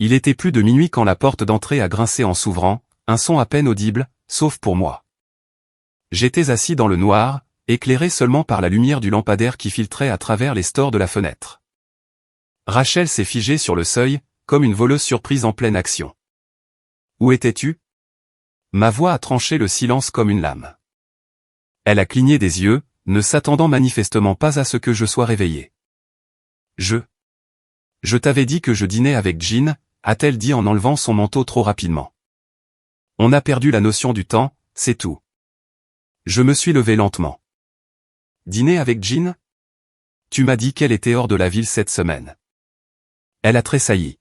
Il était plus de minuit quand la porte d'entrée a grincé en s'ouvrant, un son à peine audible, sauf pour moi. J'étais assis dans le noir, éclairé seulement par la lumière du lampadaire qui filtrait à travers les stores de la fenêtre. Rachel s'est figée sur le seuil, comme une voleuse surprise en pleine action. « Où étais-tu » Ma voix a tranché le silence comme une lame. Elle a cligné des yeux, ne s'attendant manifestement pas à ce que je sois réveillé. « Je t'avais dit que je dînais avec Jean », a-t-elle dit en enlevant son manteau trop rapidement. On a perdu la notion du temps, c'est tout. Je me suis levé lentement. Dîner avec Jean ? Tu m'as dit qu'elle était hors de la ville cette semaine. Elle a tressailli.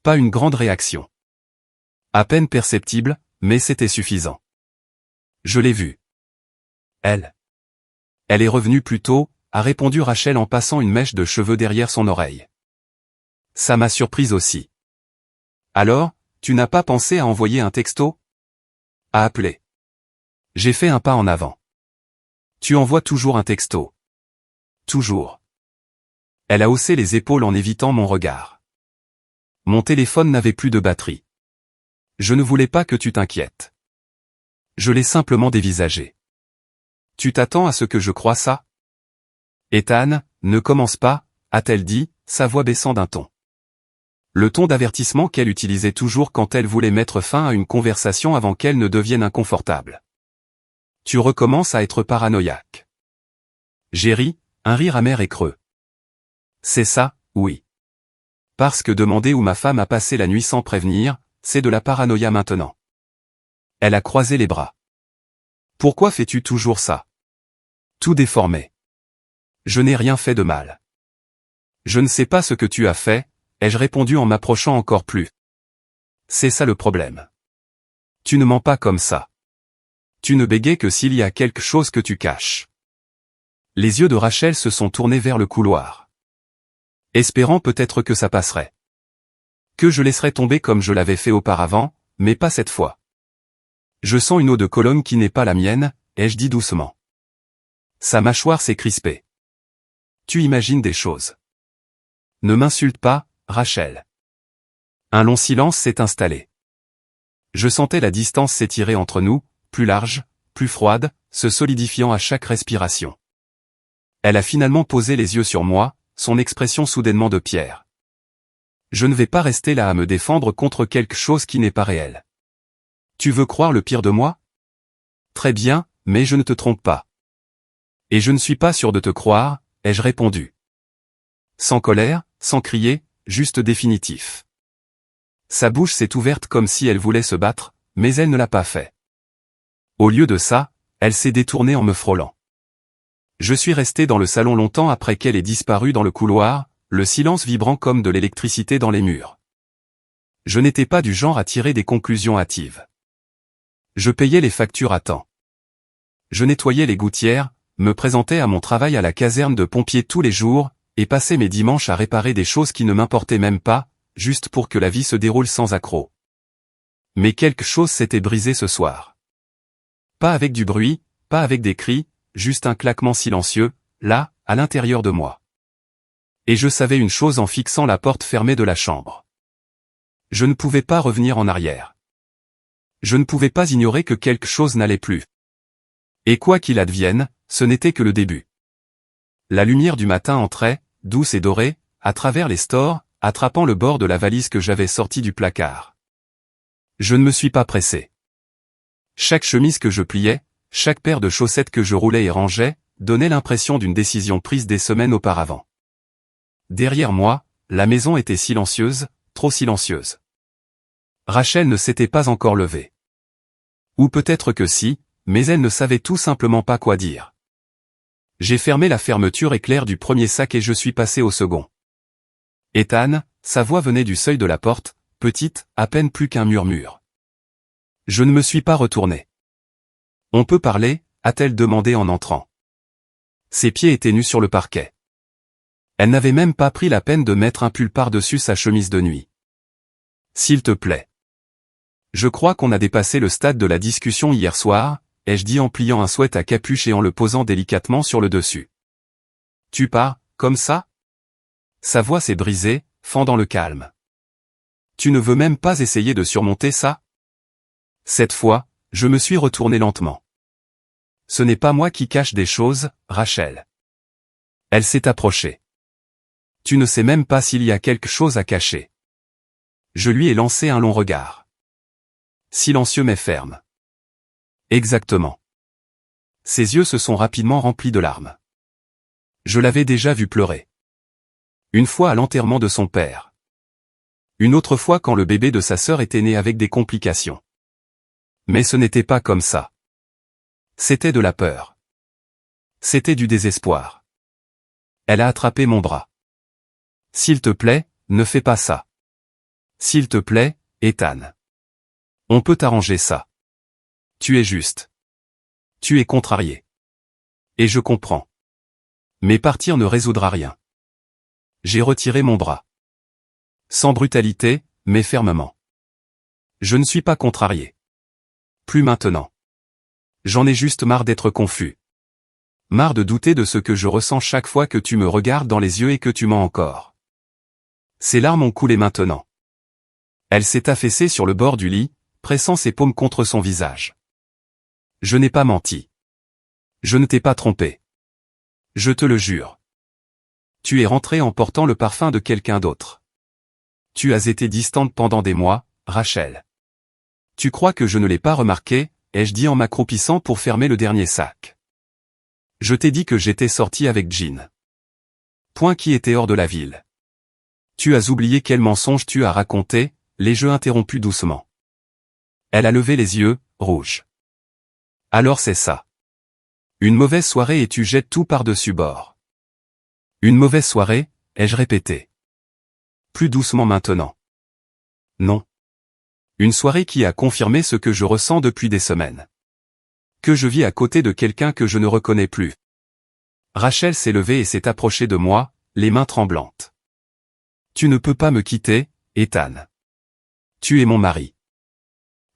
Pas une grande réaction. À peine perceptible, mais c'était suffisant. Je l'ai vue. Elle est revenue plus tôt, a répondu Rachel en passant une mèche de cheveux derrière son oreille. Ça m'a surprise aussi. Alors, tu n'as pas pensé à envoyer un texto ? À appeler. J'ai fait un pas en avant. Tu envoies toujours un texto. Toujours. Elle a haussé les épaules en évitant mon regard. Mon téléphone n'avait plus de batterie. Je ne voulais pas que tu t'inquiètes. Je l'ai simplement dévisagé. Tu t'attends à ce que je croie ça ? Ethan, ne commence pas, a-t-elle dit, sa voix baissant d'un ton. Le ton d'avertissement qu'elle utilisait toujours quand elle voulait mettre fin à une conversation avant qu'elle ne devienne inconfortable. Tu recommences à être paranoïaque. J'ai ri, un rire amer et creux. C'est ça, oui. Parce que demander où ma femme a passé la nuit sans prévenir, c'est de la paranoïa maintenant. Elle a croisé les bras. Pourquoi fais-tu toujours ça ? Tout déformé. Je n'ai rien fait de mal. Je ne sais pas ce que tu as fait, ai-je répondu en m'approchant encore plus. C'est ça le problème. Tu ne mens pas comme ça. Tu ne bégais que s'il y a quelque chose que tu caches. Les yeux de Rachel se sont tournés vers le couloir. Espérant peut-être que ça passerait. Que je laisserais tomber comme je l'avais fait auparavant, mais pas cette fois. Je sens une eau de Cologne qui n'est pas la mienne, ai-je dit doucement. Sa mâchoire s'est crispée. Tu imagines des choses. Ne m'insulte pas, Rachel. Un long silence s'est installé. Je sentais la distance s'étirer entre nous, plus large, plus froide, se solidifiant à chaque respiration. Elle a finalement posé les yeux sur moi, son expression soudainement de pierre. Je ne vais pas rester là à me défendre contre quelque chose qui n'est pas réel. Tu veux croire le pire de moi ? Très bien, mais je ne te trompe pas. Et je ne suis pas sûr de te croire, ai-je répondu. Sans colère, sans crier, juste définitif. Sa bouche s'est ouverte comme si elle voulait se battre, mais elle ne l'a pas fait. Au lieu de ça, elle s'est détournée en me frôlant. Je suis resté dans le salon longtemps après qu'elle ait disparu dans le couloir, le silence vibrant comme de l'électricité dans les murs. Je n'étais pas du genre à tirer des conclusions hâtives. Je payais les factures à temps. Je nettoyais les gouttières, me présentais à mon travail à la caserne de pompiers tous les jours, et passais mes dimanches à réparer des choses qui ne m'importaient même pas, juste pour que la vie se déroule sans accroc. Mais quelque chose s'était brisé ce soir. Pas avec du bruit, pas avec des cris, juste un claquement silencieux, là, à l'intérieur de moi. Et je savais une chose en fixant la porte fermée de la chambre. Je ne pouvais pas revenir en arrière. Je ne pouvais pas ignorer que quelque chose n'allait plus. Et quoi qu'il advienne, ce n'était que le début. La lumière du matin entrait, douce et dorée, à travers les stores, attrapant le bord de la valise que j'avais sortie du placard. Je ne me suis pas pressé. Chaque chemise que je pliais, chaque paire de chaussettes que je roulais et rangeais, donnait l'impression d'une décision prise des semaines auparavant. Derrière moi, la maison était silencieuse, trop silencieuse. Rachel ne s'était pas encore levée. Ou peut-être que si, mais elle ne savait tout simplement pas quoi dire. J'ai fermé la fermeture éclair du premier sac et je suis passé au second. Ethan, sa voix venait du seuil de la porte, petite, à peine plus qu'un murmure. Je ne me suis pas retourné. On peut parler, a-t-elle demandé en entrant. Ses pieds étaient nus sur le parquet. Elle n'avait même pas pris la peine de mettre un pull par-dessus sa chemise de nuit. S'il te plaît. Je crois qu'on a dépassé le stade de la discussion hier soir, ai-je dit en pliant un sweat à capuche et en le posant délicatement sur le dessus. Tu pars, comme ça ? Sa voix s'est brisée, fendant le calme. Tu ne veux même pas essayer de surmonter ça? Cette fois, je me suis retourné lentement. Ce n'est pas moi qui cache des choses, Rachel. Elle s'est approchée. Tu ne sais même pas s'il y a quelque chose à cacher. Je lui ai lancé un long regard. Silencieux mais ferme. Exactement. Ses yeux se sont rapidement remplis de larmes. Je l'avais déjà vu pleurer. Une fois à l'enterrement de son père. Une autre fois quand le bébé de sa sœur était né avec des complications. Mais ce n'était pas comme ça. C'était de la peur. C'était du désespoir. Elle a attrapé mon bras. S'il te plaît, ne fais pas ça. S'il te plaît, Ethan. On peut arranger ça. Tu es juste. Tu es contrarié. Et je comprends. Mais partir ne résoudra rien. J'ai retiré mon bras. Sans brutalité, mais fermement. Je ne suis pas contrarié. Plus maintenant. J'en ai juste marre d'être confus. Marre de douter de ce que je ressens chaque fois que tu me regardes dans les yeux et que tu mens encore. Ses larmes ont coulé maintenant. Elle s'est affaissée sur le bord du lit, pressant ses paumes contre son visage. Je n'ai pas menti. Je ne t'ai pas trompé. Je te le jure. Tu es rentrée en portant le parfum de quelqu'un d'autre. Tu as été distante pendant des mois, Rachel. Tu crois que je ne l'ai pas remarqué, ai-je dit en m'accroupissant pour fermer le dernier sac. Je t'ai dit que j'étais sorti avec Jean. Point qui était hors de la ville. Tu as oublié quel mensonge tu as raconté, l'ai-je interrompu doucement. Elle a levé les yeux, rouge. Alors c'est ça. Une mauvaise soirée et tu jettes tout par-dessus bord. Une mauvaise soirée, ai-je répété. Plus doucement maintenant. Non. Une soirée qui a confirmé ce que je ressens depuis des semaines. Que je vis à côté de quelqu'un que je ne reconnais plus. Rachel s'est levée et s'est approchée de moi, les mains tremblantes. Tu ne peux pas me quitter, Ethan. Tu es mon mari.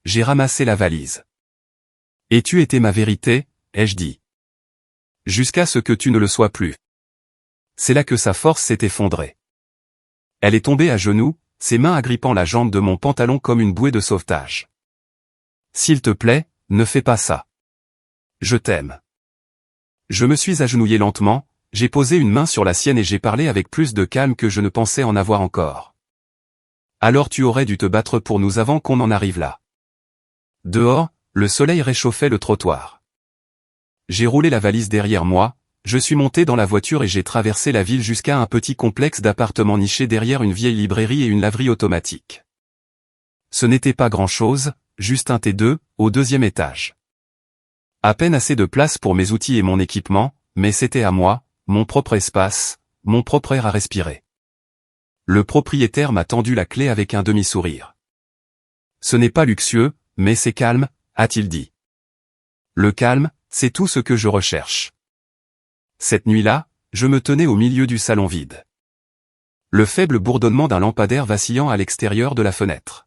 J'ai ramassé la valise. Et tu étais ma vérité, ai-je dit. Jusqu'à ce que tu ne le sois plus. C'est là que sa force s'est effondrée. Elle est tombée à genoux, ses mains agrippant la jambe de mon pantalon comme une bouée de sauvetage. S'il te plaît, ne fais pas ça. Je t'aime. Je me suis agenouillé lentement, j'ai posé une main sur la sienne et j'ai parlé avec plus de calme que je ne pensais en avoir encore. Alors tu aurais dû te battre pour nous avant qu'on en arrive là. Dehors, le soleil réchauffait le trottoir. J'ai roulé la valise derrière moi, je suis monté dans la voiture et j'ai traversé la ville jusqu'à un petit complexe d'appartements nichés derrière une vieille librairie et une laverie automatique. Ce n'était pas grand-chose, juste un T2, au 2e étage. À peine assez de place pour mes outils et mon équipement, mais c'était à moi, mon propre espace, mon propre air à respirer. Le propriétaire m'a tendu la clé avec un demi-sourire. Ce n'est pas luxueux, mais c'est calme, a-t-il dit. Le calme, c'est tout ce que je recherche. Cette nuit-là, je me tenais au milieu du salon vide. Le faible bourdonnement d'un lampadaire vacillant à l'extérieur de la fenêtre.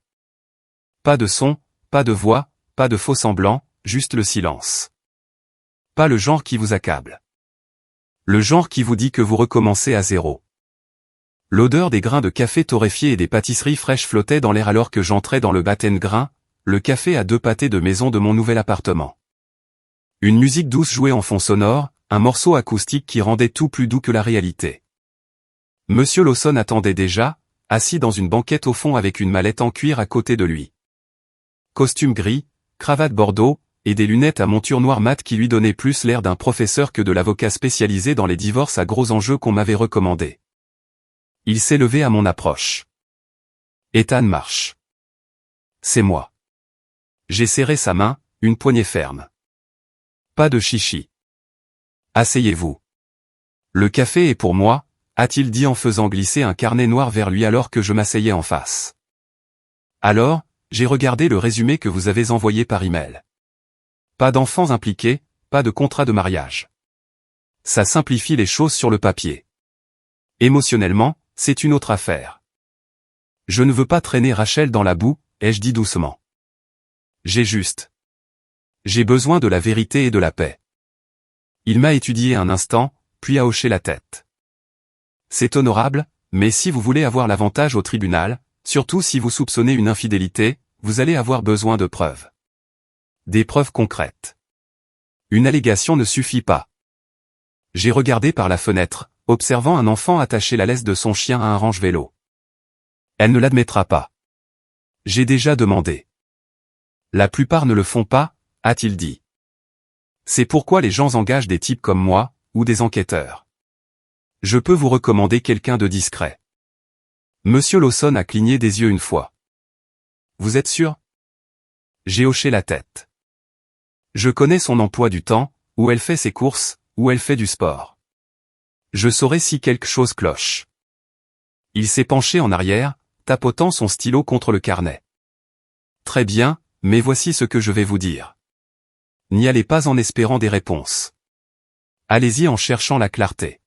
Pas de son, pas de voix, pas de faux semblants, juste le silence. Pas le genre qui vous accable. Le genre qui vous dit que vous recommencez à zéro. L'odeur des grains de café torréfiés et des pâtisseries fraîches flottait dans l'air alors que j'entrais dans le baptême grain, le café à 2 pâtés de maison de mon nouvel appartement. Une musique douce jouait en fond sonore, un morceau acoustique qui rendait tout plus doux que la réalité. Monsieur Lawson attendait déjà, assis dans une banquette au fond avec une mallette en cuir à côté de lui. Costume gris, cravate bordeaux, et des lunettes à monture noire mat qui lui donnaient plus l'air d'un professeur que de l'avocat spécialisé dans les divorces à gros enjeux qu'on m'avait recommandé. Il s'est levé à mon approche. Ethan marche. C'est moi. J'ai serré sa main, une poignée ferme. Pas de chichi. Asseyez-vous. Le café est pour moi, a-t-il dit en faisant glisser un carnet noir vers lui alors que je m'asseyais en face. Alors, j'ai regardé le résumé que vous avez envoyé par email. Pas d'enfants impliqués, pas de contrat de mariage. Ça simplifie les choses sur le papier. Émotionnellement, c'est une autre affaire. Je ne veux pas traîner Rachel dans la boue, ai-je dit doucement. J'ai besoin de la vérité et de la paix. Il m'a étudié un instant, puis a hoché la tête. C'est honorable, mais si vous voulez avoir l'avantage au tribunal, Surtout si vous soupçonnez une infidélité, vous allez avoir besoin de preuves. Des preuves concrètes. Une allégation ne suffit pas. J'ai regardé par la fenêtre, observant un enfant attacher la laisse de son chien à un range-vélo. Elle ne l'admettra pas. J'ai déjà demandé. La plupart ne le font pas, a-t-il dit. C'est pourquoi les gens engagent des types comme moi, ou des enquêteurs. Je peux vous recommander quelqu'un de discret. Monsieur Lawson a cligné des yeux une fois. Vous êtes sûr? J'ai hoché la tête. Je connais son emploi du temps, où elle fait ses courses, où elle fait du sport. Je saurai si quelque chose cloche. Il s'est penché en arrière, tapotant son stylo contre le carnet. Très bien, mais voici ce que je vais vous dire. N'y allez pas en espérant des réponses. Allez-y en cherchant la clarté.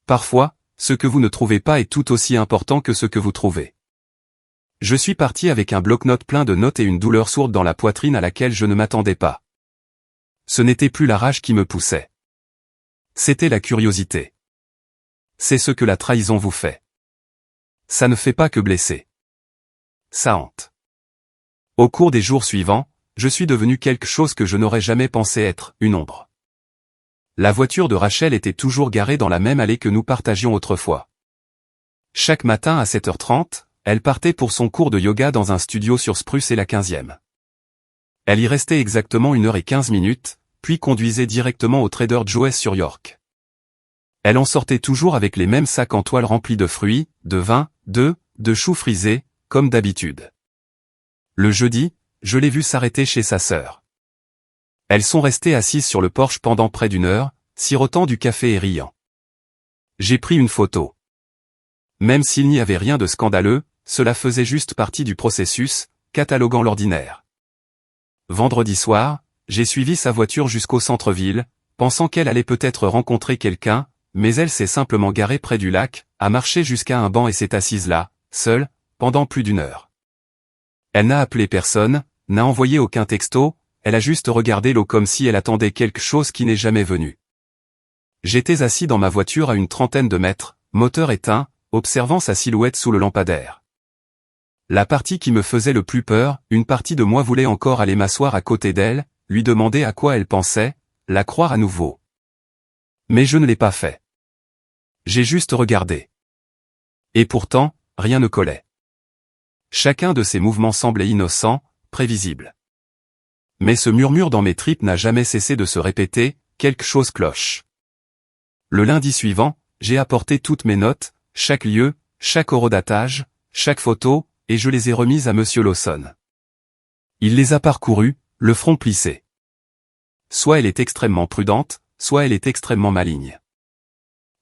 Parfois, ce que vous ne trouvez pas est tout aussi important que ce que vous trouvez. Je suis parti avec un bloc-notes plein de notes et une douleur sourde dans la poitrine à laquelle je ne m'attendais pas. Ce n'était plus la rage qui me poussait. C'était la curiosité. C'est ce que la trahison vous fait. Ça ne fait pas que blesser. Ça hante. Au cours des jours suivants, je suis devenu quelque chose que je n'aurais jamais pensé être, une ombre. La voiture de Rachel était toujours garée dans la même allée que nous partagions autrefois. Chaque matin à 7h30, elle partait pour son cours de yoga dans un studio sur Spruce et la 15e. Elle y restait exactement 1h15, puis conduisait directement au Trader Joe's sur York. Elle en sortait toujours avec les mêmes sacs en toile remplis de fruits, de vin, de choux frisés, comme d'habitude. Le jeudi, je l'ai vue s'arrêter chez sa sœur. Elles sont restées assises sur le porche pendant près d'une heure, sirotant du café et riant. J'ai pris une photo. Même s'il n'y avait rien de scandaleux, cela faisait juste partie du processus, cataloguant l'ordinaire. Vendredi soir, j'ai suivi sa voiture jusqu'au centre-ville, pensant qu'elle allait peut-être rencontrer quelqu'un, mais elle s'est simplement garée près du lac, a marché jusqu'à un banc et s'est assise là, seule, pendant plus d'une heure. Elle n'a appelé personne, n'a envoyé aucun texto, elle a juste regardé l'eau comme si elle attendait quelque chose qui n'est jamais venu. J'étais assis dans ma voiture à une trentaine de mètres, moteur éteint, observant sa silhouette sous le lampadaire. La partie qui me faisait le plus peur, une partie de moi voulait encore aller m'asseoir à côté d'elle, lui demander à quoi elle pensait, la croire à nouveau. Mais je ne l'ai pas fait. J'ai juste regardé. Et pourtant, rien ne collait. Chacun de ses mouvements semblait innocent, prévisible. Mais ce murmure dans mes tripes n'a jamais cessé de se répéter, quelque chose cloche. Le lundi suivant, j'ai apporté toutes mes notes, chaque lieu, chaque horodatage, chaque photo, et je les ai remises à Monsieur Lawson. Il les a parcourues, le front plissé. Soit elle est extrêmement prudente, soit elle est extrêmement maligne.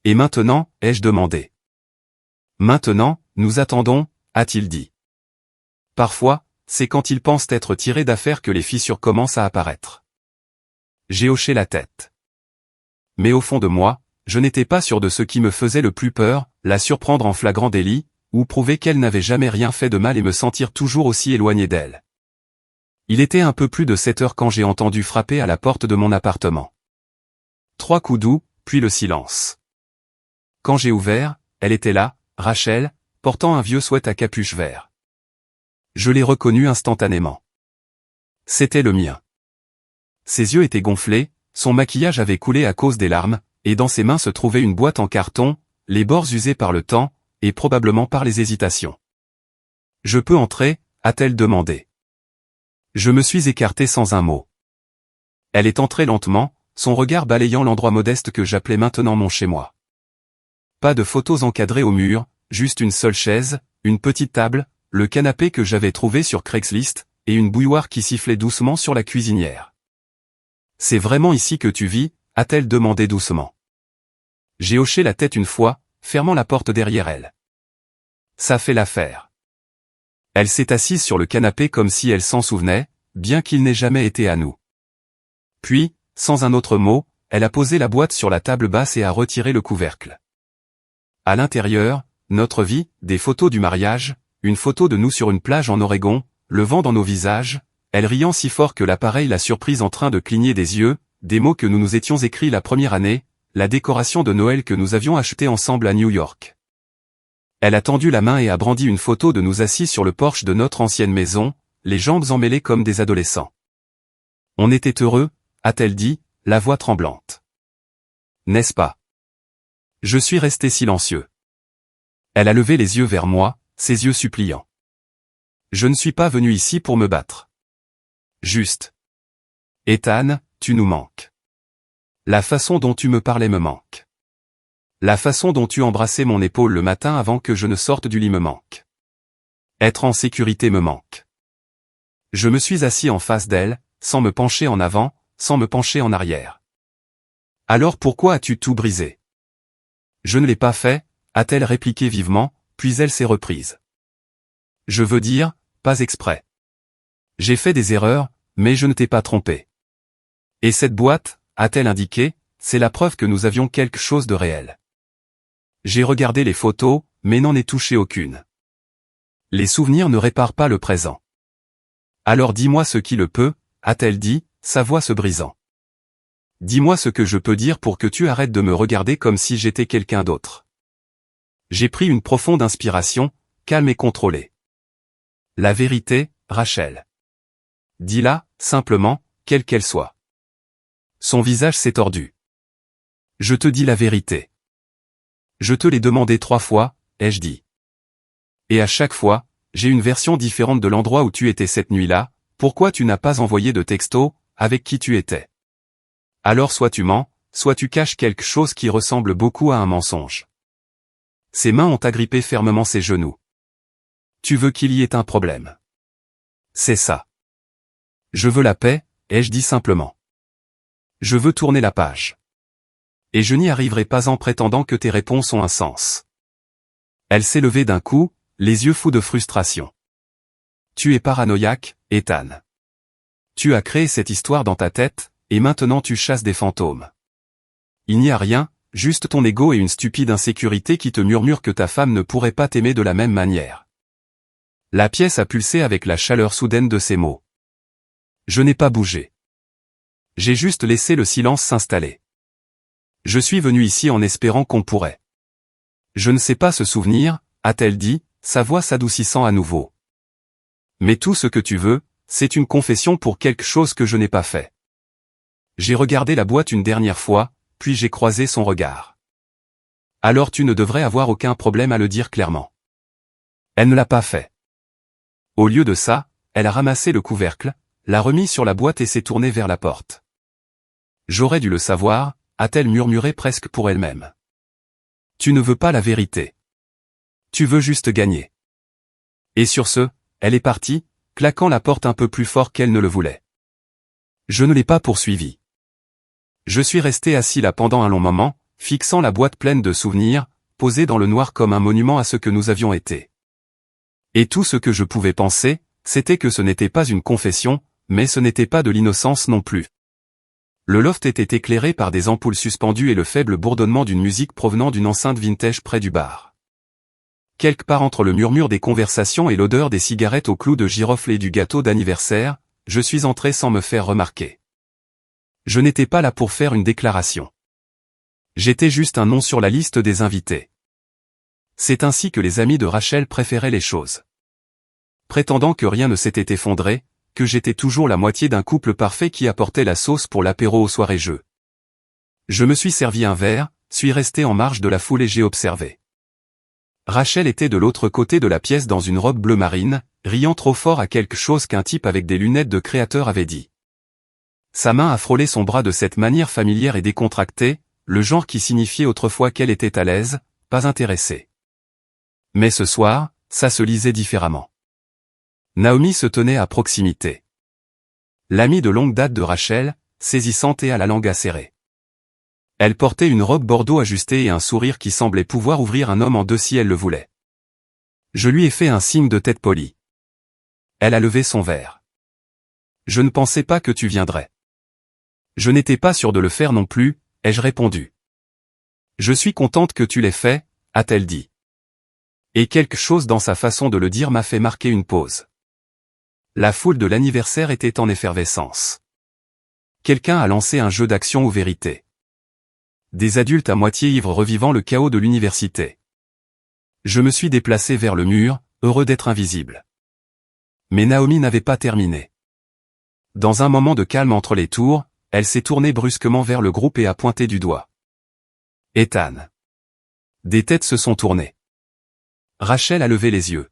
Et maintenant, ai-je demandé. Maintenant, nous attendons, a-t-il dit. Parfois, c'est quand ils pensent être tirés d'affaire que les fissures commencent à apparaître. J'ai hoché la tête. Mais au fond de moi, je n'étais pas sûr de ce qui me faisait le plus peur, la surprendre en flagrant délit, ou prouver qu'elle n'avait jamais rien fait de mal et me sentir toujours aussi éloigné d'elle. Il était un peu plus de 7 heures quand j'ai entendu frapper à la porte de mon appartement. 3 coups doux, puis le silence. Quand j'ai ouvert, elle était là, Rachel, portant un vieux sweat à capuche vert. Je l'ai reconnu instantanément. C'était le mien. Ses yeux étaient gonflés, son maquillage avait coulé à cause des larmes, et dans ses mains se trouvait une boîte en carton, les bords usés par le temps, et probablement par les hésitations. « Je peux entrer ?» a-t-elle demandé. Je me suis écarté sans un mot. Elle est entrée lentement, son regard balayant l'endroit modeste que j'appelais maintenant mon chez-moi. Pas de photos encadrées au mur, juste une seule chaise, une petite table, le canapé que j'avais trouvé sur Craigslist, et une bouilloire qui sifflait doucement sur la cuisinière. « C'est vraiment ici que tu vis ?» a-t-elle demandé doucement. J'ai hoché la tête une fois, fermant la porte derrière elle. Ça fait l'affaire. Elle s'est assise sur le canapé comme si elle s'en souvenait, bien qu'il n'ait jamais été à nous. Puis, sans un autre mot, elle a posé la boîte sur la table basse et a retiré le couvercle. À l'intérieur, notre vie, des photos du mariage, une photo de nous sur une plage en Oregon, le vent dans nos visages, elle riant si fort que l'appareil l'a surprise en train de cligner des yeux, des mots que nous nous étions écrits la première année, la décoration de Noël que nous avions achetée ensemble à New York. Elle a tendu la main et a brandi une photo de nous assis sur le porche de notre ancienne maison, les jambes emmêlées comme des adolescents. On était heureux, a-t-elle dit, la voix tremblante. N'est-ce pas? Je suis resté silencieux. Elle a levé les yeux vers moi, ses yeux suppliants. Je ne suis pas venu ici pour me battre. Juste. Ethan, tu nous manques. La façon dont tu me parlais me manque. La façon dont tu embrassais mon épaule le matin avant que je ne sorte du lit me manque. Être en sécurité me manque. Je me suis assis en face d'elle, sans me pencher en avant, sans me pencher en arrière. Alors pourquoi as-tu tout brisé? Je ne l'ai pas fait, a-t-elle répliqué vivement, puis elle s'est reprise. Je veux dire, pas exprès. J'ai fait des erreurs, mais je ne t'ai pas trompé. Et cette boîte, a-t-elle indiqué, c'est la preuve que nous avions quelque chose de réel. J'ai regardé les photos, mais n'en ai touché aucune. Les souvenirs ne réparent pas le présent. Alors dis-moi ce qui le peut, a-t-elle dit, sa voix se brisant. Dis-moi ce que je peux dire pour que tu arrêtes de me regarder comme si j'étais quelqu'un d'autre. J'ai pris une profonde inspiration, calme et contrôlée. La vérité, Rachel. Dis-la, simplement, quelle qu'elle soit. Son visage s'est tordu. Je te dis la vérité. Je te l'ai demandé 3 fois, ai-je dit. Et à chaque fois, j'ai une version différente de l'endroit où tu étais cette nuit-là, pourquoi tu n'as pas envoyé de texto, avec qui tu étais. Alors soit tu mens, soit tu caches quelque chose qui ressemble beaucoup à un mensonge. Ses mains ont agrippé fermement ses genoux. Tu veux qu'il y ait un problème. C'est ça. Je veux la paix, ai-je dit simplement. Je veux tourner la page. Et je n'y arriverai pas en prétendant que tes réponses ont un sens. Elle s'est levée d'un coup, les yeux fous de frustration. Tu es paranoïaque, Ethan. Tu as créé cette histoire dans ta tête, et maintenant tu chasses des fantômes. Il n'y a rien, juste ton ego et une stupide insécurité qui te murmure que ta femme ne pourrait pas t'aimer de la même manière. La pièce a pulsé avec la chaleur soudaine de ses mots. Je n'ai pas bougé. J'ai juste laissé le silence s'installer. Je suis venu ici en espérant qu'on pourrait. Je ne sais pas se souvenir, a-t-elle dit, sa voix s'adoucissant à nouveau. Mais tout ce que tu veux, c'est une confession pour quelque chose que je n'ai pas fait. J'ai regardé la boîte une dernière fois, puis j'ai croisé son regard. Alors tu ne devrais avoir aucun problème à le dire clairement. Elle ne l'a pas fait. Au lieu de ça, elle a ramassé le couvercle, l'a remis sur la boîte et s'est tournée vers la porte. J'aurais dû le savoir, a-t-elle murmuré presque pour elle-même. Tu ne veux pas la vérité. Tu veux juste gagner. Et sur ce, elle est partie, claquant la porte un peu plus fort qu'elle ne le voulait. Je ne l'ai pas poursuivie. Je suis resté assis là pendant un long moment, fixant la boîte pleine de souvenirs, posée dans le noir comme un monument à ce que nous avions été. Et tout ce que je pouvais penser, c'était que ce n'était pas une confession, mais ce n'était pas de l'innocence non plus. Le loft était éclairé par des ampoules suspendues et le faible bourdonnement d'une musique provenant d'une enceinte vintage près du bar. Quelque part entre le murmure des conversations et l'odeur des cigarettes au clou de girofle et du gâteau d'anniversaire, je suis entré sans me faire remarquer. Je n'étais pas là pour faire une déclaration. J'étais juste un nom sur la liste des invités. C'est ainsi que les amis de Rachel préféraient les choses. Prétendant que rien ne s'était effondré, que j'étais toujours la moitié d'un couple parfait qui apportait la sauce pour l'apéro aux soirées-jeux. Je me suis servi un verre, suis resté en marge de la foule et j'ai observé. Rachel était de l'autre côté de la pièce dans une robe bleu marine, riant trop fort à quelque chose qu'un type avec des lunettes de créateur avait dit. Sa main a frôlé son bras de cette manière familière et décontractée, le genre qui signifiait autrefois qu'elle était à l'aise, pas intéressée. Mais ce soir, ça se lisait différemment. Naomi se tenait à proximité. L'amie de longue date de Rachel, saisissante et à la langue acérée. Elle portait une robe bordeaux ajustée et un sourire qui semblait pouvoir ouvrir un homme en deux si elle le voulait. Je lui ai fait un signe de tête poli. Elle a levé son verre. Je ne pensais pas que tu viendrais. Je n'étais pas sûr de le faire non plus, ai-je répondu. Je suis contente que tu l'aies fait, a-t-elle dit. Et quelque chose dans sa façon de le dire m'a fait marquer une pause. La foule de l'anniversaire était en effervescence. Quelqu'un a lancé un jeu d'action ou vérité. Des adultes à moitié ivres revivant le chaos de l'université. Je me suis déplacé vers le mur, heureux d'être invisible. Mais Naomi n'avait pas terminé. Dans un moment de calme entre les tours, elle s'est tournée brusquement vers le groupe et a pointé du doigt. Ethan. Des têtes se sont tournées. Rachel a levé les yeux.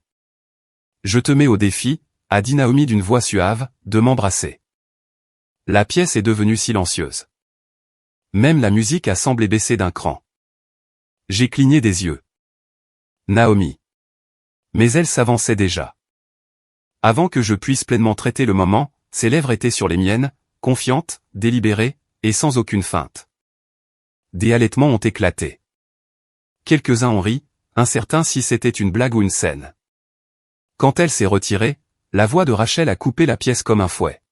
Je te mets au défi, a dit Naomi d'une voix suave, de m'embrasser. La pièce est devenue silencieuse. Même la musique a semblé baisser d'un cran. J'ai cligné des yeux. Naomi. Mais elle s'avançait déjà. Avant que je puisse pleinement traiter le moment, ses lèvres étaient sur les miennes, confiantes, délibérées, et sans aucune feinte. Des halètements ont éclaté. Quelques-uns ont ri, incertains si c'était une blague ou une scène. Quand elle s'est retirée, la voix de Rachel a coupé la pièce comme un fouet.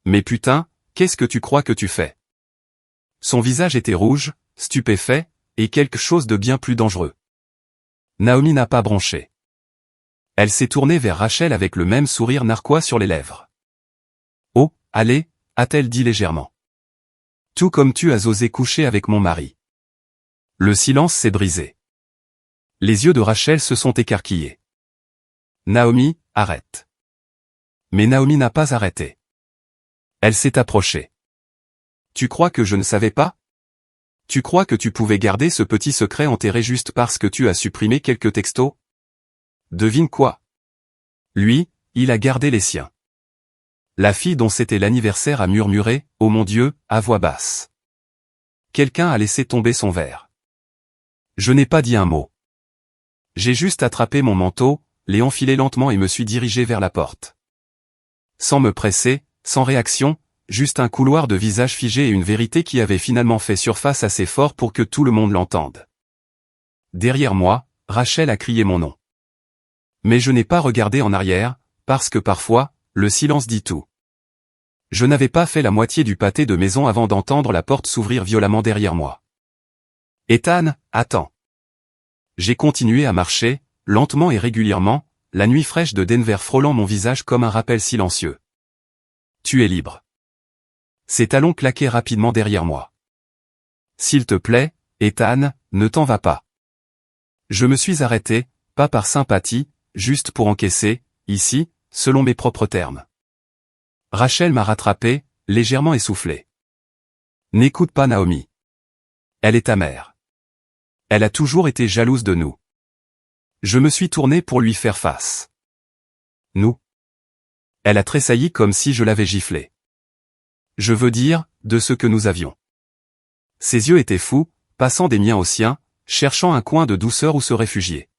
Mais putain, qu'est-ce que tu crois que tu fais? Son visage était rouge, stupéfait, et quelque chose de bien plus dangereux. Naomi n'a pas bronché. Elle s'est tournée vers Rachel avec le même sourire narquois sur les lèvres. Oh, allez, a-t-elle dit légèrement. Tout comme tu as osé coucher avec mon mari. Le silence s'est brisé. Les yeux de Rachel se sont écarquillés. Naomi, arrête. Mais Naomi n'a pas arrêté. Elle s'est approchée. Tu crois que je ne savais pas? Tu crois que tu pouvais garder ce petit secret enterré juste parce que tu as supprimé quelques textos? Devine quoi? Lui, il a gardé les siens. La fille dont c'était l'anniversaire a murmuré, « Oh mon Dieu », à voix basse. Quelqu'un a laissé tomber son verre. Je n'ai pas dit un mot. J'ai juste attrapé mon manteau, l'ai enfilé lentement et me suis dirigé vers la porte. Sans me presser, sans réaction, juste un couloir de visage figé et une vérité qui avait finalement fait surface assez fort pour que tout le monde l'entende. Derrière moi, Rachel a crié mon nom. Mais je n'ai pas regardé en arrière, parce que parfois, le silence dit tout. Je n'avais pas fait la moitié du pâté de maison avant d'entendre la porte s'ouvrir violemment derrière moi. Ethan, attends. J'ai continué à marcher, lentement et régulièrement, la nuit fraîche de Denver frôlant mon visage comme un rappel silencieux. Tu es libre. Ses talons claquaient rapidement derrière moi. S'il te plaît, Ethan, ne t'en va pas. Je me suis arrêté, pas par sympathie, juste pour encaisser, ici, selon mes propres termes. Rachel m'a rattrapé, légèrement essoufflé. N'écoute pas Naomi. Elle est ta mère. Elle a toujours été jalouse de nous. Je me suis tourné pour lui faire face. Nous. Elle a tressailli comme si je l'avais giflé. Je veux dire, de ce que nous avions. Ses yeux étaient fous, passant des miens aux siens, cherchant un coin de douceur où se réfugier.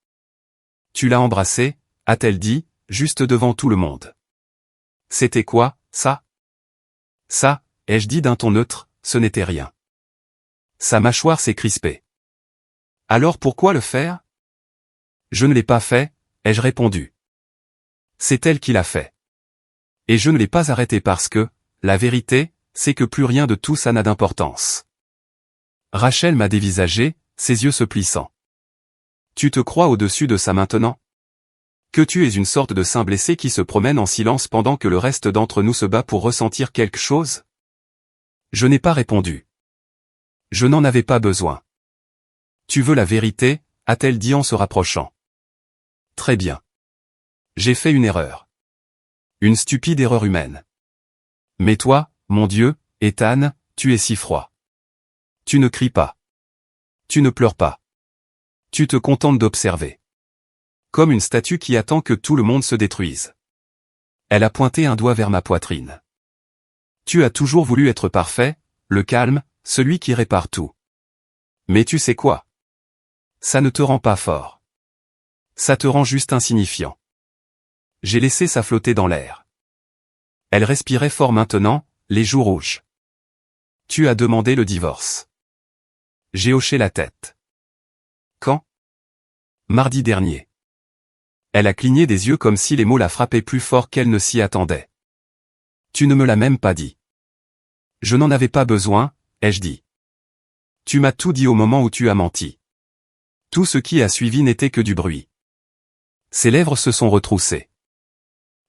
Tu l'as embrassé, a-t-elle dit, juste devant tout le monde. C'était quoi, ça? Ça, ai-je dit d'un ton neutre, ce n'était rien. Sa mâchoire s'est crispée. Alors pourquoi le faire? Je ne l'ai pas fait, ai-je répondu. C'est elle qui l'a fait. Et je ne l'ai pas arrêté parce que, la vérité, c'est que plus rien de tout ça n'a d'importance. Rachel m'a dévisagé, ses yeux se plissant. Tu te crois au-dessus de ça maintenant? Que tu es une sorte de saint blessé qui se promène en silence pendant que le reste d'entre nous se bat pour ressentir quelque chose? Je n'ai pas répondu. Je n'en avais pas besoin. Tu veux la vérité, a-t-elle dit en se rapprochant. Très bien. J'ai fait une erreur. Une stupide erreur humaine. Mais toi, mon Dieu, Ethan, tu es si froid. Tu ne cries pas. Tu ne pleures pas. Tu te contentes d'observer. Comme une statue qui attend que tout le monde se détruise. Elle a pointé un doigt vers ma poitrine. Tu as toujours voulu être parfait, le calme, celui qui répare tout. Mais tu sais quoi? Ça ne te rend pas fort. Ça te rend juste insignifiant. J'ai laissé ça flotter dans l'air. Elle respirait fort maintenant, les joues rouges. Tu as demandé le divorce. J'ai hoché la tête. Quand? Mardi dernier. Elle a cligné des yeux comme si les mots la frappaient plus fort qu'elle ne s'y attendait. Tu ne me l'as même pas dit. Je n'en avais pas besoin, ai-je dit. Tu m'as tout dit au moment où tu as menti. Tout ce qui a suivi n'était que du bruit. Ses lèvres se sont retroussées.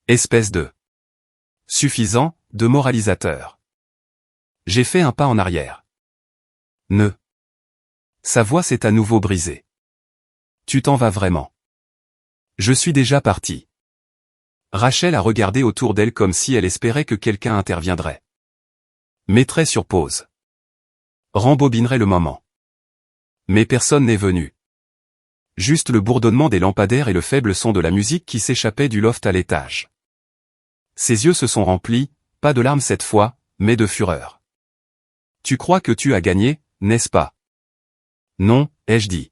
Espèce de... Suffisant, de moralisateur. J'ai fait un pas en arrière. Ne. Sa voix s'est à nouveau brisée. Tu t'en vas vraiment. Je suis déjà parti. Rachel a regardé autour d'elle comme si elle espérait que quelqu'un interviendrait. Mettrait sur pause. Rembobinerait le moment. Mais personne n'est venu. Juste le bourdonnement des lampadaires et le faible son de la musique qui s'échappait du loft à l'étage. Ses yeux se sont remplis, pas de larmes cette fois, mais de fureur. Tu crois que tu as gagné, n'est-ce pas? Non, ai-je dit.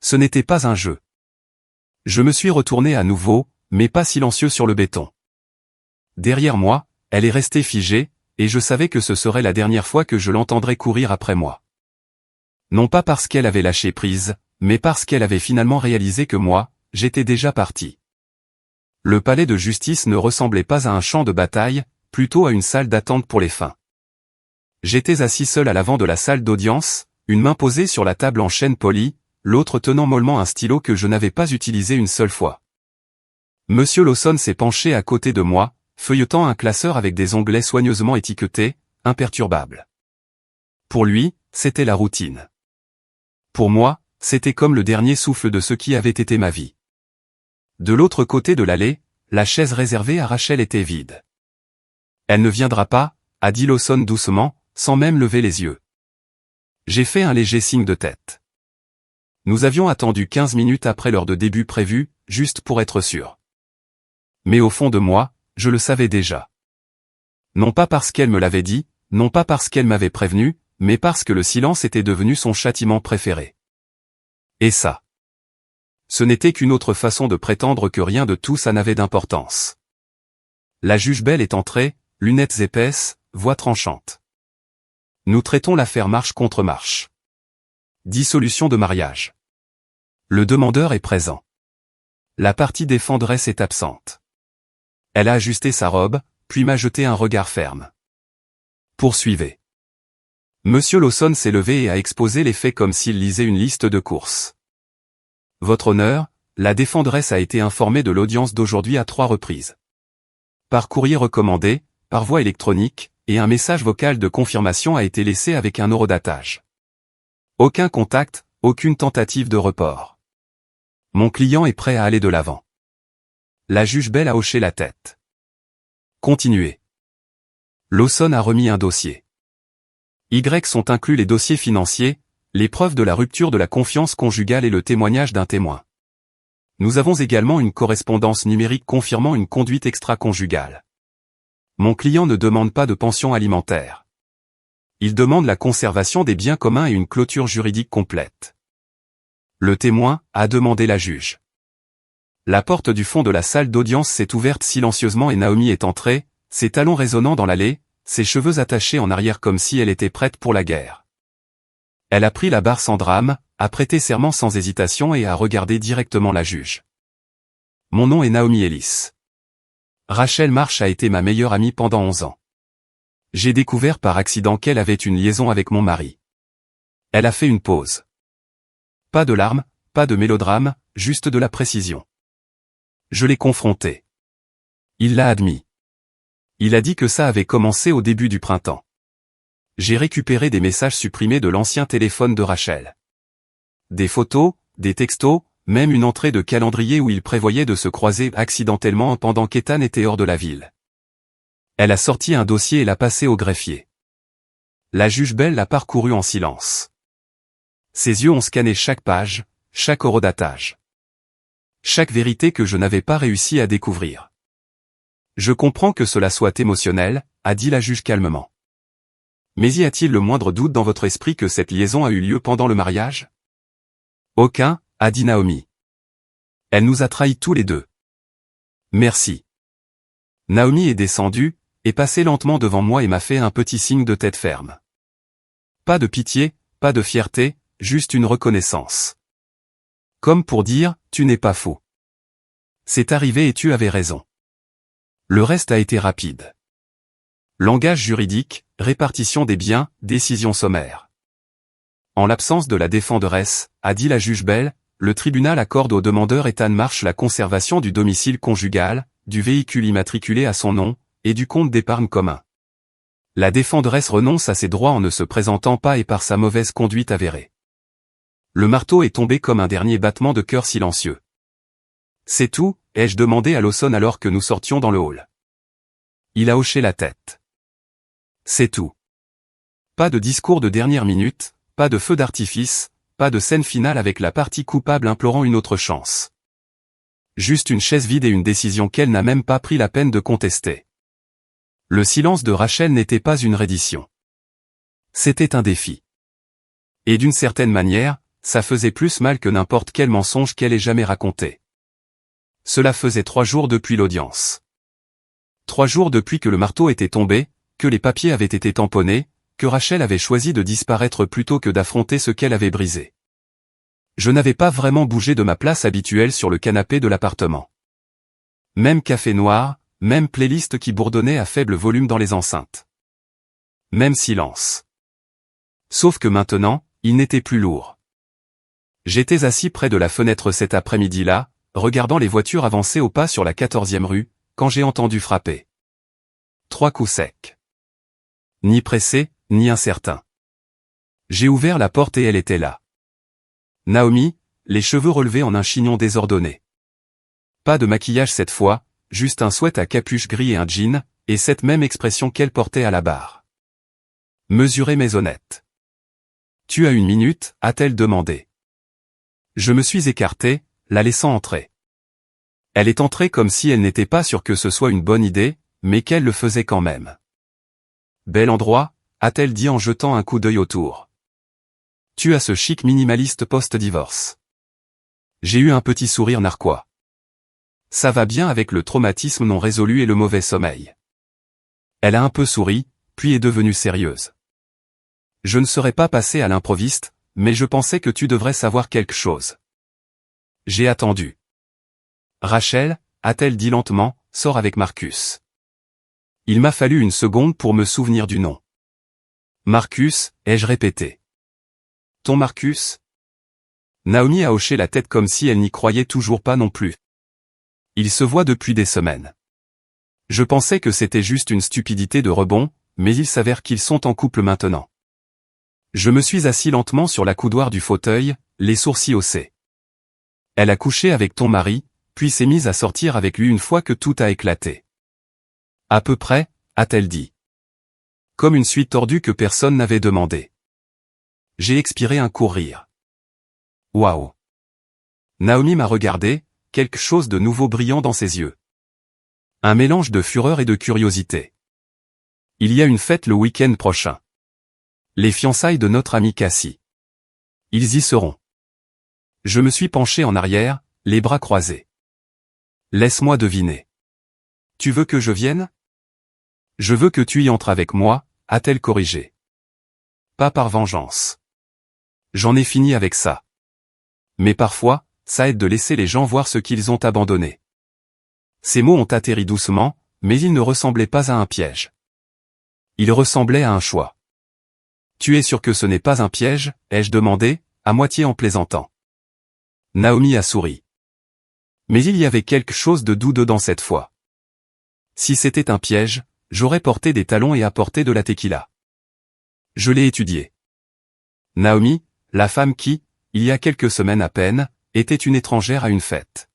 Ce n'était pas un jeu. Je me suis retourné à nouveau, mais pas silencieux sur le béton. Derrière moi, elle est restée figée, et je savais que ce serait la dernière fois que je l'entendrais courir après moi. Non pas parce qu'elle avait lâché prise, mais parce qu'elle avait finalement réalisé que moi, j'étais déjà parti. Le palais de justice ne ressemblait pas à un champ de bataille, plutôt à une salle d'attente pour les fins. J'étais assis seul à l'avant de la salle d'audience, une main posée sur la table en chêne poli, l'autre tenant mollement un stylo que je n'avais pas utilisé une seule fois. Monsieur Lawson s'est penché à côté de moi, feuilletant un classeur avec des onglets soigneusement étiquetés, imperturbable. Pour lui, c'était la routine. Pour moi, c'était comme le dernier souffle de ce qui avait été ma vie. De l'autre côté de l'allée, la chaise réservée à Rachel était vide. Elle ne viendra pas, a dit Lawson doucement, sans même lever les yeux. J'ai fait un léger signe de tête. Nous avions attendu 15 minutes après l'heure de début prévue, juste pour être sûr. Mais au fond de moi, je le savais déjà. Non pas parce qu'elle me l'avait dit, non pas parce qu'elle m'avait prévenu, mais parce que le silence était devenu son châtiment préféré. Et ça. Ce n'était qu'une autre façon de prétendre que rien de tout ça n'avait d'importance. La juge Bell est entrée, lunettes épaisses, voix tranchante. Nous traitons l'affaire marche contre marche. Dissolution de mariage. Le demandeur est présent. La partie défenderesse est absente. Elle a ajusté sa robe, puis m'a jeté un regard ferme. Poursuivez. Monsieur Lawson s'est levé et a exposé les faits comme s'il lisait une liste de courses. Votre honneur, la défenderesse a été informée de l'audience d'aujourd'hui à 3 reprises. Par courrier recommandé, par voie électronique, et un message vocal de confirmation a été laissé avec un horodatage. Aucun contact, aucune tentative de report. Mon client est prêt à aller de l'avant. La juge Bell a hoché la tête. Continuez. Lawson a remis un dossier. Y sont inclus les dossiers financiers, les preuves de la rupture de la confiance conjugale et le témoignage d'un témoin. Nous avons également une correspondance numérique confirmant une conduite extra-conjugale. Mon client ne demande pas de pension alimentaire. Il demande la conservation des biens communs et une clôture juridique complète. Le témoin a demandé la juge. La porte du fond de la salle d'audience s'est ouverte silencieusement et Naomi est entrée, ses talons résonnant dans l'allée, ses cheveux attachés en arrière comme si elle était prête pour la guerre. Elle a pris la barre sans drame, a prêté serment sans hésitation et a regardé directement la juge. Mon nom est Naomi Ellis. Rachel Marsh a été ma meilleure amie pendant 11 ans. J'ai découvert par accident qu'elle avait une liaison avec mon mari. Elle a fait une pause. Pas de larmes, pas de mélodrame, juste de la précision. Je l'ai confronté. Il l'a admis. Il a dit que ça avait commencé au début du printemps. J'ai récupéré des messages supprimés de l'ancien téléphone de Rachel. Des photos, des textos, même une entrée de calendrier où il prévoyait de se croiser accidentellement pendant qu'Ethan était hors de la ville. Elle a sorti un dossier et l'a passé au greffier. La juge Bell l'a parcouru en silence. Ses yeux ont scanné chaque page, chaque horodatage. Chaque vérité que je n'avais pas réussi à découvrir. Je comprends que cela soit émotionnel, a dit la juge calmement. Mais y a-t-il le moindre doute dans votre esprit que cette liaison a eu lieu pendant le mariage? Aucun, a dit Naomi. Elle nous a trahis tous les deux. Merci. Naomi est descendue, est passée lentement devant moi et m'a fait un petit signe de tête ferme. Pas de pitié, pas de fierté, juste une reconnaissance. Comme pour dire, tu n'es pas fou. C'est arrivé et tu avais raison. Le reste a été rapide. Langage juridique, répartition des biens, décision sommaire. En l'absence de la défenderesse, a dit la juge Bell, le tribunal accorde au demandeur Ethan Marsh la conservation du domicile conjugal, du véhicule immatriculé à son nom, et du compte d'épargne commun. La défenderesse renonce à ses droits en ne se présentant pas et par sa mauvaise conduite avérée. Le marteau est tombé comme un dernier battement de cœur silencieux. C'est tout, ai-je demandé à Lawson alors que nous sortions dans le hall. Il a hoché la tête. C'est tout. Pas de discours de dernière minute, pas de feu d'artifice, pas de scène finale avec la partie coupable implorant une autre chance. Juste une chaise vide et une décision qu'elle n'a même pas pris la peine de contester. Le silence de Rachel n'était pas une reddition. C'était un défi. Et d'une certaine manière, ça faisait plus mal que n'importe quel mensonge qu'elle ait jamais raconté. Cela faisait 3 jours depuis l'audience. 3 jours depuis que le marteau était tombé, que les papiers avaient été tamponnés, que Rachel avait choisi de disparaître plutôt que d'affronter ce qu'elle avait brisé. Je n'avais pas vraiment bougé de ma place habituelle sur le canapé de l'appartement. Même café noir, même playlist qui bourdonnait à faible volume dans les enceintes. Même silence. Sauf que maintenant, il n'était plus lourd. J'étais assis près de la fenêtre cet après-midi-là, regardant les voitures avancer au pas sur la 14e rue, quand j'ai entendu frapper. 3 coups secs. Ni pressé, ni incertain. J'ai ouvert la porte et elle était là. Naomi, les cheveux relevés en un chignon désordonné. Pas de maquillage cette fois, juste un sweat à capuche gris et un jean, et cette même expression qu'elle portait à la barre. Mesurée mais honnête. « Tu as 1 minute ?» a-t-elle demandé. Je me suis écarté, la laissant entrer. Elle est entrée comme si elle n'était pas sûre que ce soit une bonne idée, mais qu'elle le faisait quand même. « Bel endroit ?» a-t-elle dit en jetant un coup d'œil autour. « Tu as ce chic minimaliste post-divorce. » J'ai eu un petit sourire narquois. Ça va bien avec le traumatisme non résolu et le mauvais sommeil. Elle a un peu souri, puis est devenue sérieuse. Je ne serais pas passé à l'improviste, mais je pensais que tu devrais savoir quelque chose. J'ai attendu. Rachel, a-t-elle dit lentement, sort avec Marcus. Il m'a fallu 1 seconde pour me souvenir du nom. Marcus, ai-je répété. Ton Marcus? Naomi a hoché la tête comme si elle n'y croyait toujours pas non plus. Ils se voient depuis des semaines. Je pensais que c'était juste une stupidité de rebond, mais il s'avère qu'ils sont en couple maintenant. Je me suis assis lentement sur la coudoir du fauteuil, les sourcils haussés. Elle a couché avec ton mari, puis s'est mise à sortir avec lui une fois que tout a éclaté. À peu près, a-t-elle dit. Comme une suite tordue que personne n'avait demandé. J'ai expiré un court rire. Waouh. Naomi m'a regardé, quelque chose de nouveau brillant dans ses yeux. Un mélange de fureur et de curiosité. Il y a une fête le week-end prochain. Les fiançailles de notre ami Cassie. Ils y seront. Je me suis penché en arrière, les bras croisés. Laisse-moi deviner. Tu veux que je vienne? Je veux que tu y entres avec moi, a-t-elle corrigé. Pas par vengeance. J'en ai fini avec ça. Mais parfois, ça aide de laisser les gens voir ce qu'ils ont abandonné. Ces mots ont atterri doucement, mais ils ne ressemblaient pas à un piège. Ils ressemblaient à un choix. Tu es sûr que ce n'est pas un piège, ai-je demandé, à moitié en plaisantant. Naomi a souri. Mais il y avait quelque chose de doux dedans cette fois. Si c'était un piège, j'aurais porté des talons et apporté de la tequila. Je l'ai étudié. Naomi, la femme qui, il y a quelques semaines à peine, était une étrangère à une fête.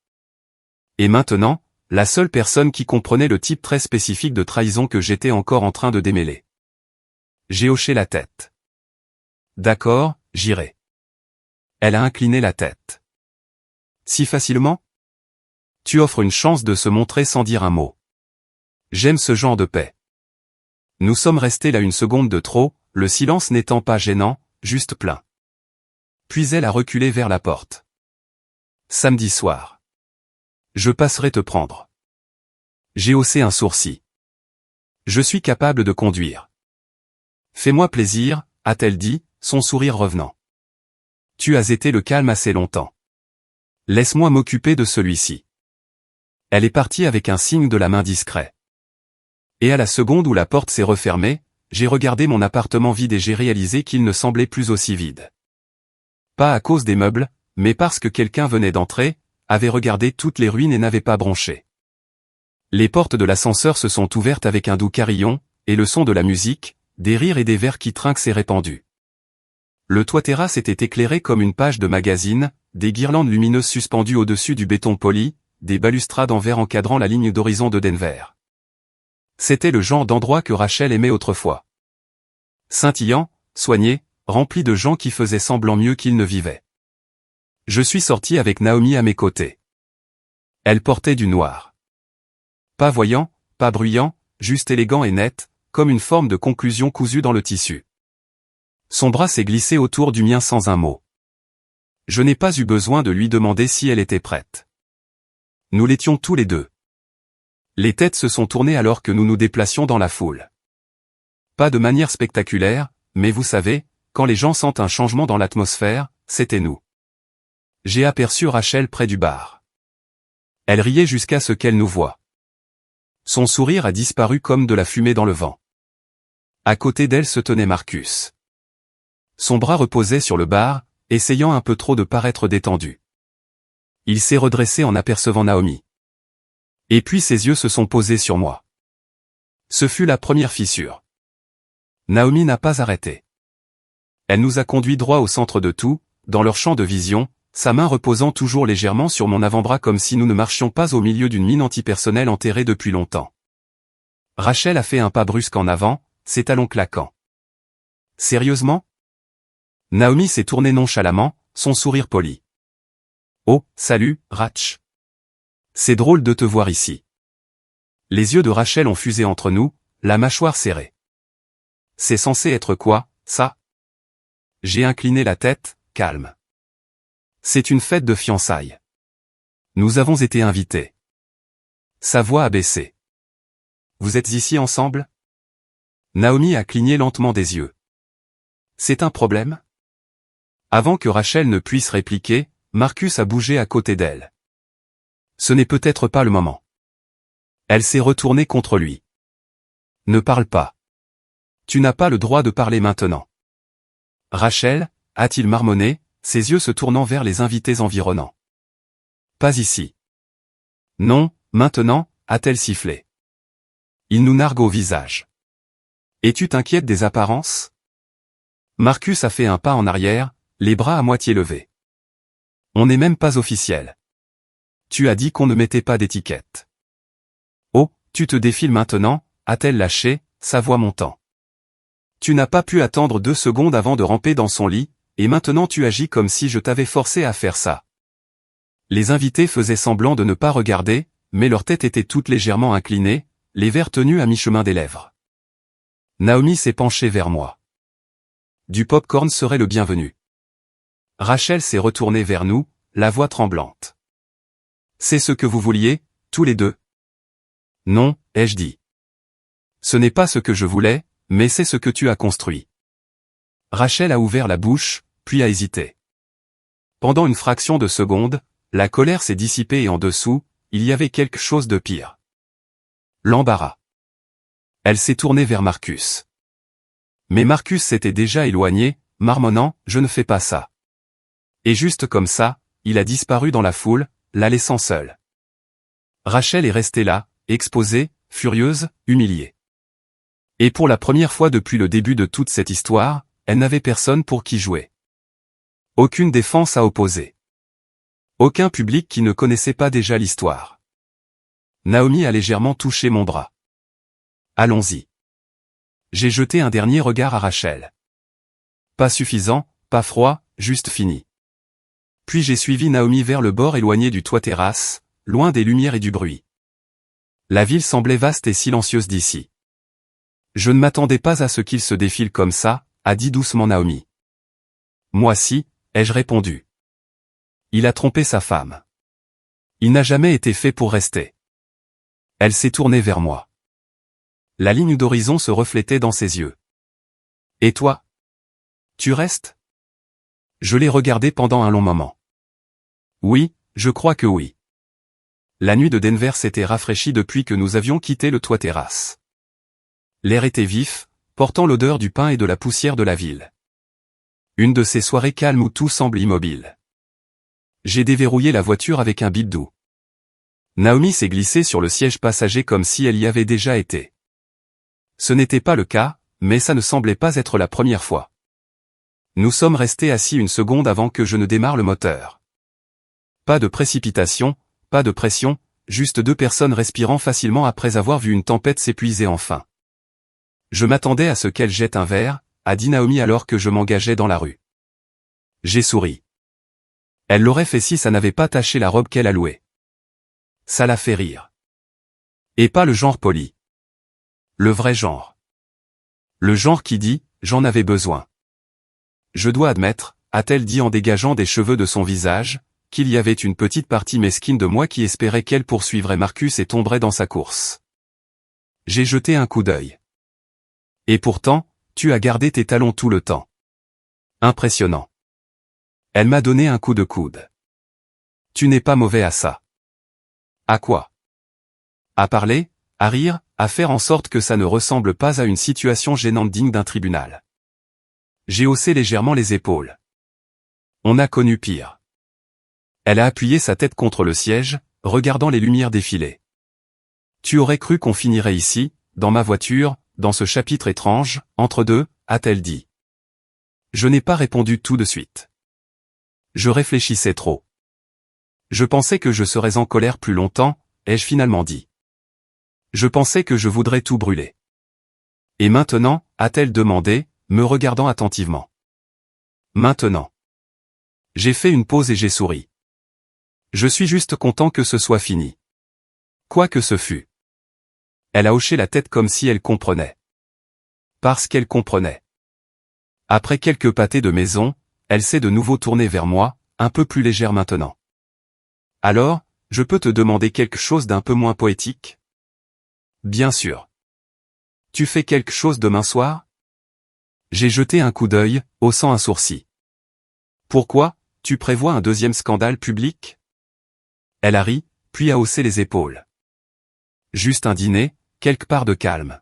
Et maintenant, la seule personne qui comprenait le type très spécifique de trahison que j'étais encore en train de démêler. J'ai hoché la tête. D'accord, j'irai. Elle a incliné la tête. Si facilement? Tu offres une chance de se montrer sans dire un mot. J'aime ce genre de paix. Nous sommes restés là 1 seconde de trop, le silence n'étant pas gênant, juste plein. Puis elle a reculé vers la porte. Samedi soir. Je passerai te prendre. J'ai haussé un sourcil. Je suis capable de conduire. Fais-moi plaisir, a-t-elle dit, son sourire revenant. Tu as été le calme assez longtemps. Laisse-moi m'occuper de celui-ci. Elle est partie avec un signe de la main discret. Et à la seconde où la porte s'est refermée, j'ai regardé mon appartement vide et j'ai réalisé qu'il ne semblait plus aussi vide. Pas à cause des meubles, mais parce que quelqu'un venait d'entrer, avait regardé toutes les ruines et n'avait pas bronché. Les portes de l'ascenseur se sont ouvertes avec un doux carillon, et le son de la musique, des rires et des verres qui trinquent s'est répandu. Le toit-terrasse était éclairé comme une page de magazine, des guirlandes lumineuses suspendues au-dessus du béton poli, des balustrades en verre encadrant la ligne d'horizon de Denver. C'était le genre d'endroit que Rachel aimait autrefois. Scintillant, soigné, rempli de gens qui faisaient semblant mieux qu'ils ne vivaient. Je suis sorti avec Naomi à mes côtés. Elle portait du noir. Pas voyant, pas bruyant, juste élégant et net, comme une forme de conclusion cousue dans le tissu. Son bras s'est glissé autour du mien sans un mot. Je n'ai pas eu besoin de lui demander si elle était prête. Nous l'étions tous les deux. Les têtes se sont tournées alors que nous nous déplacions dans la foule. Pas de manière spectaculaire, mais vous savez, quand les gens sentent un changement dans l'atmosphère, c'était nous. J'ai aperçu Rachel près du bar. Elle riait jusqu'à ce qu'elle nous voie. Son sourire a disparu comme de la fumée dans le vent. À côté d'elle se tenait Marcus. Son bras reposait sur le bar, essayant un peu trop de paraître détendu. Il s'est redressé en apercevant Naomi. Et puis ses yeux se sont posés sur moi. Ce fut la première fissure. Naomi n'a pas arrêté. Elle nous a conduits droit au centre de tout, dans leur champ de vision, sa main reposant toujours légèrement sur mon avant-bras comme si nous ne marchions pas au milieu d'une mine antipersonnelle enterrée depuis longtemps. Rachel a fait un pas brusque en avant, ses talons claquants. Sérieusement ? Naomi s'est tournée nonchalamment, son sourire poli. Oh, salut, Rach. C'est drôle de te voir ici. Les yeux de Rachel ont fusé entre nous, la mâchoire serrée. C'est censé être quoi, ça ? J'ai incliné la tête, calme. C'est une fête de fiançailles. Nous avons été invités. Sa voix a baissé. Vous êtes ici ensemble ? Naomi a cligné lentement des yeux. C'est un problème ? Avant que Rachel ne puisse répliquer, Marcus a bougé à côté d'elle. Ce n'est peut-être pas le moment. Elle s'est retournée contre lui. Ne parle pas. Tu n'as pas le droit de parler maintenant. Rachel, a-t-il marmonné, ses yeux se tournant vers les invités environnants. Pas ici. Non, maintenant, a-t-elle sifflé. Il nous nargue au visage. Et tu t'inquiètes des apparences ? Marcus a fait un pas en arrière, les bras à moitié levés. On n'est même pas officiel. Tu as dit qu'on ne mettait pas d'étiquette. Oh, tu te défiles maintenant, a-t-elle lâché, sa voix montant. Tu n'as pas pu attendre 2 secondes avant de ramper dans son lit, et maintenant tu agis comme si je t'avais forcé à faire ça. Les invités faisaient semblant de ne pas regarder, mais leurs têtes étaient toutes légèrement inclinées, les verres tenus à mi-chemin des lèvres. Naomi s'est penchée vers moi. Du pop-corn serait le bienvenu. Rachel s'est retournée vers nous, la voix tremblante. C'est ce que vous vouliez, tous les deux ? Non, ai-je dit. Ce n'est pas ce que je voulais, mais c'est ce que tu as construit. Rachel a ouvert la bouche, puis a hésité. Pendant une fraction de seconde, la colère s'est dissipée et en dessous, il y avait quelque chose de pire. L'embarras. Elle s'est tournée vers Marcus. Mais Marcus s'était déjà éloigné, marmonnant « Je ne fais pas ça ». Et juste comme ça, il a disparu dans la foule, la laissant seule. Rachel est restée là, exposée, furieuse, humiliée. Et pour la première fois depuis le début de toute cette histoire, elle n'avait personne pour qui jouer. Aucune défense à opposer. Aucun public qui ne connaissait pas déjà l'histoire. Naomi a légèrement touché mon bras. Allons-y. J'ai jeté un dernier regard à Rachel. Pas suffisant, pas froid, juste fini. Puis j'ai suivi Naomi vers le bord éloigné du toit-terrasse, loin des lumières et du bruit. La ville semblait vaste et silencieuse d'ici. Je ne m'attendais pas à ce qu'il se défile comme ça, a dit doucement Naomi. Moi si, ai-je répondu. Il a trompé sa femme. Il n'a jamais été fait pour rester. Elle s'est tournée vers moi. La ligne d'horizon se reflétait dans ses yeux. Et toi ? Tu restes ? Je l'ai regardé pendant un long moment. Oui, je crois que oui. La nuit de Denver s'était rafraîchie depuis que nous avions quitté le toit-terrasse. L'air était vif, portant l'odeur du pain et de la poussière de la ville. Une de ces soirées calmes où tout semble immobile. J'ai déverrouillé la voiture avec un bip doux. Naomi s'est glissée sur le siège passager comme si elle y avait déjà été. Ce n'était pas le cas, mais ça ne semblait pas être la première fois. Nous sommes restés assis une seconde avant que je ne démarre le moteur. Pas de précipitation, pas de pression, juste deux personnes respirant facilement après avoir vu une tempête s'épuiser enfin. Je m'attendais à ce qu'elle jette un verre, a dit Naomi alors que je m'engageais dans la rue. J'ai souri. Elle l'aurait fait si ça n'avait pas taché la robe qu'elle a louée. Ça l'a fait rire. Et pas le genre poli. Le vrai genre. Le genre qui dit « j'en avais besoin ». Je dois admettre, a-t-elle dit en dégageant des cheveux de son visage, qu'il y avait une petite partie mesquine de moi qui espérait qu'elle poursuivrait Marcus et tomberait dans sa course. J'ai jeté un coup d'œil. Et pourtant, tu as gardé tes talons tout le temps. Impressionnant. Elle m'a donné un coup de coude. Tu n'es pas mauvais à ça. À quoi? À parler, à rire, à faire en sorte que ça ne ressemble pas à une situation gênante digne d'un tribunal. J'ai haussé légèrement les épaules. On a connu pire. Elle a appuyé sa tête contre le siège, regardant les lumières défiler. Tu aurais cru qu'on finirait ici, dans ma voiture, dans ce chapitre étrange, entre deux, a-t-elle dit. Je n'ai pas répondu tout de suite. Je réfléchissais trop. Je pensais que je serais en colère plus longtemps, ai-je finalement dit. Je pensais que je voudrais tout brûler. Et maintenant, a-t-elle demandé, me regardant attentivement. Maintenant. J'ai fait une pause et j'ai souri. Je suis juste content que ce soit fini. Quoi que ce fût. Elle a hoché la tête comme si elle comprenait. Parce qu'elle comprenait. Après quelques pâtés de maison, elle s'est de nouveau tournée vers moi, un peu plus légère maintenant. Alors, je peux te demander quelque chose d'un peu moins poétique? Bien sûr. Tu fais quelque chose demain soir? J'ai jeté un coup d'œil, haussant un sourcil. Pourquoi, tu prévois un deuxième scandale public? Elle a ri, puis a haussé les épaules. Juste un dîner, quelque part de calme.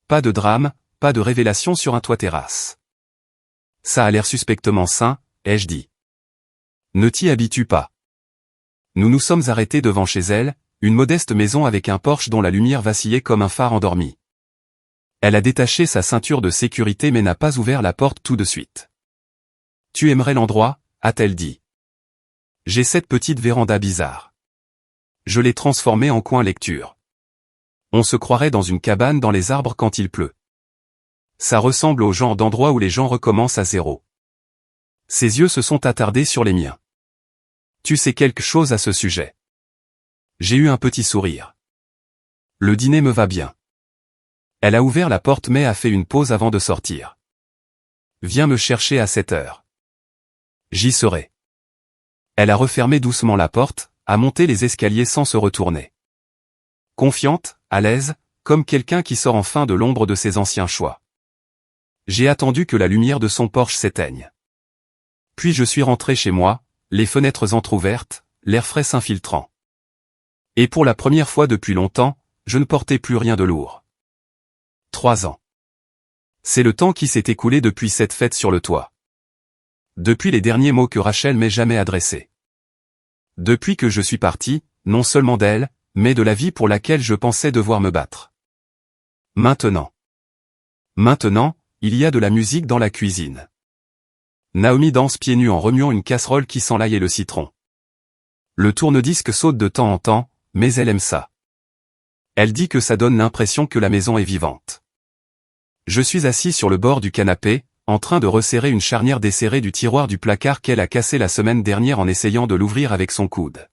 Pas de drame, pas de révélation sur un toit terrasse. Ça a l'air suspectement sain, ai-je dit. Ne t'y habitue pas. Nous nous sommes arrêtés devant chez elle, une modeste maison avec un porche dont la lumière vacillait comme un phare endormi. Elle a détaché sa ceinture de sécurité mais n'a pas ouvert la porte tout de suite. Tu aimerais l'endroit, a-t-elle dit. J'ai cette petite véranda bizarre. Je l'ai transformée en coin lecture. On se croirait dans une cabane dans les arbres quand il pleut. Ça ressemble au genre d'endroit où les gens recommencent à zéro. Ses yeux se sont attardés sur les miens. Tu sais quelque chose à ce sujet? J'ai eu un petit sourire. Le dîner me va bien. Elle a ouvert la porte mais a fait une pause avant de sortir. Viens me chercher à 7 heures. J'y serai. Elle a refermé doucement la porte, a monté les escaliers sans se retourner. Confiante, à l'aise, comme quelqu'un qui sort enfin de l'ombre de ses anciens choix. J'ai attendu que la lumière de son porche s'éteigne. Puis je suis rentré chez moi, les fenêtres entr'ouvertes, l'air frais s'infiltrant. Et pour la première fois depuis longtemps, je ne portais plus rien de lourd. 3 ans. C'est le temps qui s'est écoulé depuis cette fête sur le toit. Depuis les derniers mots que Rachel m'ait jamais adressés. Depuis que je suis parti, non seulement d'elle, mais de la vie pour laquelle je pensais devoir me battre. Maintenant, il y a de la musique dans la cuisine. Naomi danse pieds nus en remuant une casserole qui sent l'ail et le citron. Le tourne-disque saute de temps en temps, mais elle aime ça. Elle dit que ça donne l'impression que la maison est vivante. Je suis assis sur le bord du canapé, en train de resserrer une charnière desserrée du tiroir du placard qu'elle a cassé la semaine dernière en essayant de l'ouvrir avec son coude.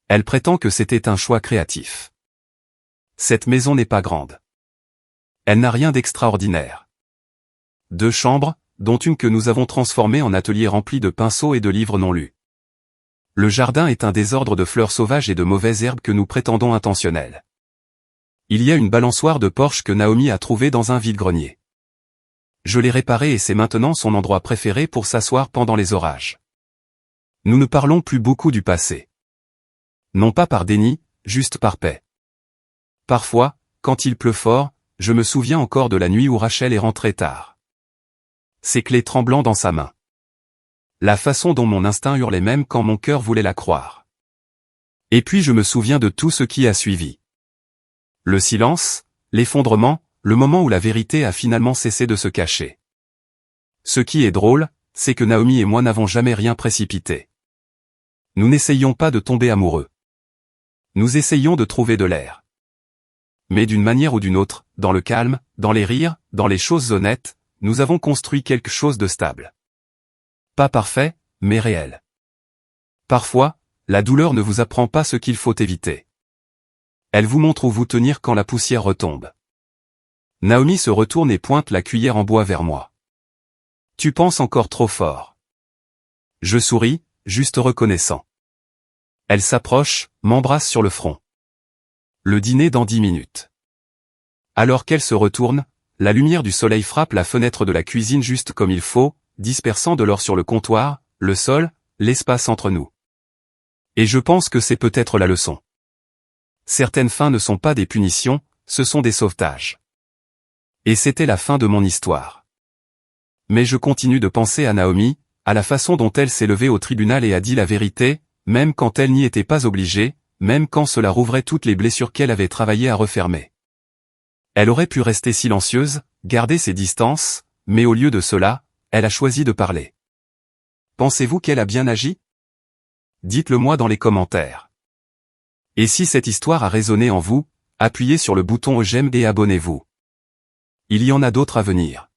Elle prétend que c'était un choix créatif. Cette maison n'est pas grande. Elle n'a rien d'extraordinaire. 2 chambres, dont une que nous avons transformée en atelier rempli de pinceaux et de livres non lus. Le jardin est un désordre de fleurs sauvages et de mauvaises herbes que nous prétendons intentionnelles. Il y a une balançoire de Porsche que Naomi a trouvée dans un vide-grenier. Je l'ai réparée et c'est maintenant son endroit préféré pour s'asseoir pendant les orages. Nous ne parlons plus beaucoup du passé. Non pas par déni, juste par paix. Parfois, quand il pleut fort, je me souviens encore de la nuit où Rachel est rentrée tard. Ses clés tremblant dans sa main. La façon dont mon instinct hurlait même quand mon cœur voulait la croire. Et puis je me souviens de tout ce qui a suivi. Le silence, l'effondrement, le moment où la vérité a finalement cessé de se cacher. Ce qui est drôle, c'est que Naomi et moi n'avons jamais rien précipité. Nous n'essayions pas de tomber amoureux. Nous essayons de trouver de l'air. Mais d'une manière ou d'une autre, dans le calme, dans les rires, dans les choses honnêtes, nous avons construit quelque chose de stable. Pas parfait, mais réel. Parfois, la douleur ne vous apprend pas ce qu'il faut éviter. Elle vous montre où vous tenir quand la poussière retombe. Naomi se retourne et pointe la cuillère en bois vers moi. Tu penses encore trop fort. Je souris, juste reconnaissant. Elle s'approche, m'embrasse sur le front. Le dîner dans 10 minutes. Alors qu'elle se retourne, la lumière du soleil frappe la fenêtre de la cuisine juste comme il faut, dispersant de l'or sur le comptoir, le sol, l'espace entre nous. Et je pense que c'est peut-être la leçon. Certaines fins ne sont pas des punitions, ce sont des sauvetages. Et c'était la fin de mon histoire. Mais je continue de penser à Naomi, à la façon dont elle s'est levée au tribunal et a dit la vérité, même quand elle n'y était pas obligée, même quand cela rouvrait toutes les blessures qu'elle avait travaillé à refermer. Elle aurait pu rester silencieuse, garder ses distances, mais au lieu de cela, elle a choisi de parler. Pensez-vous qu'elle a bien agi? Dites-le moi dans les commentaires. Et si cette histoire a résonné en vous, appuyez sur le bouton j'aime et abonnez-vous. Il y en a d'autres à venir.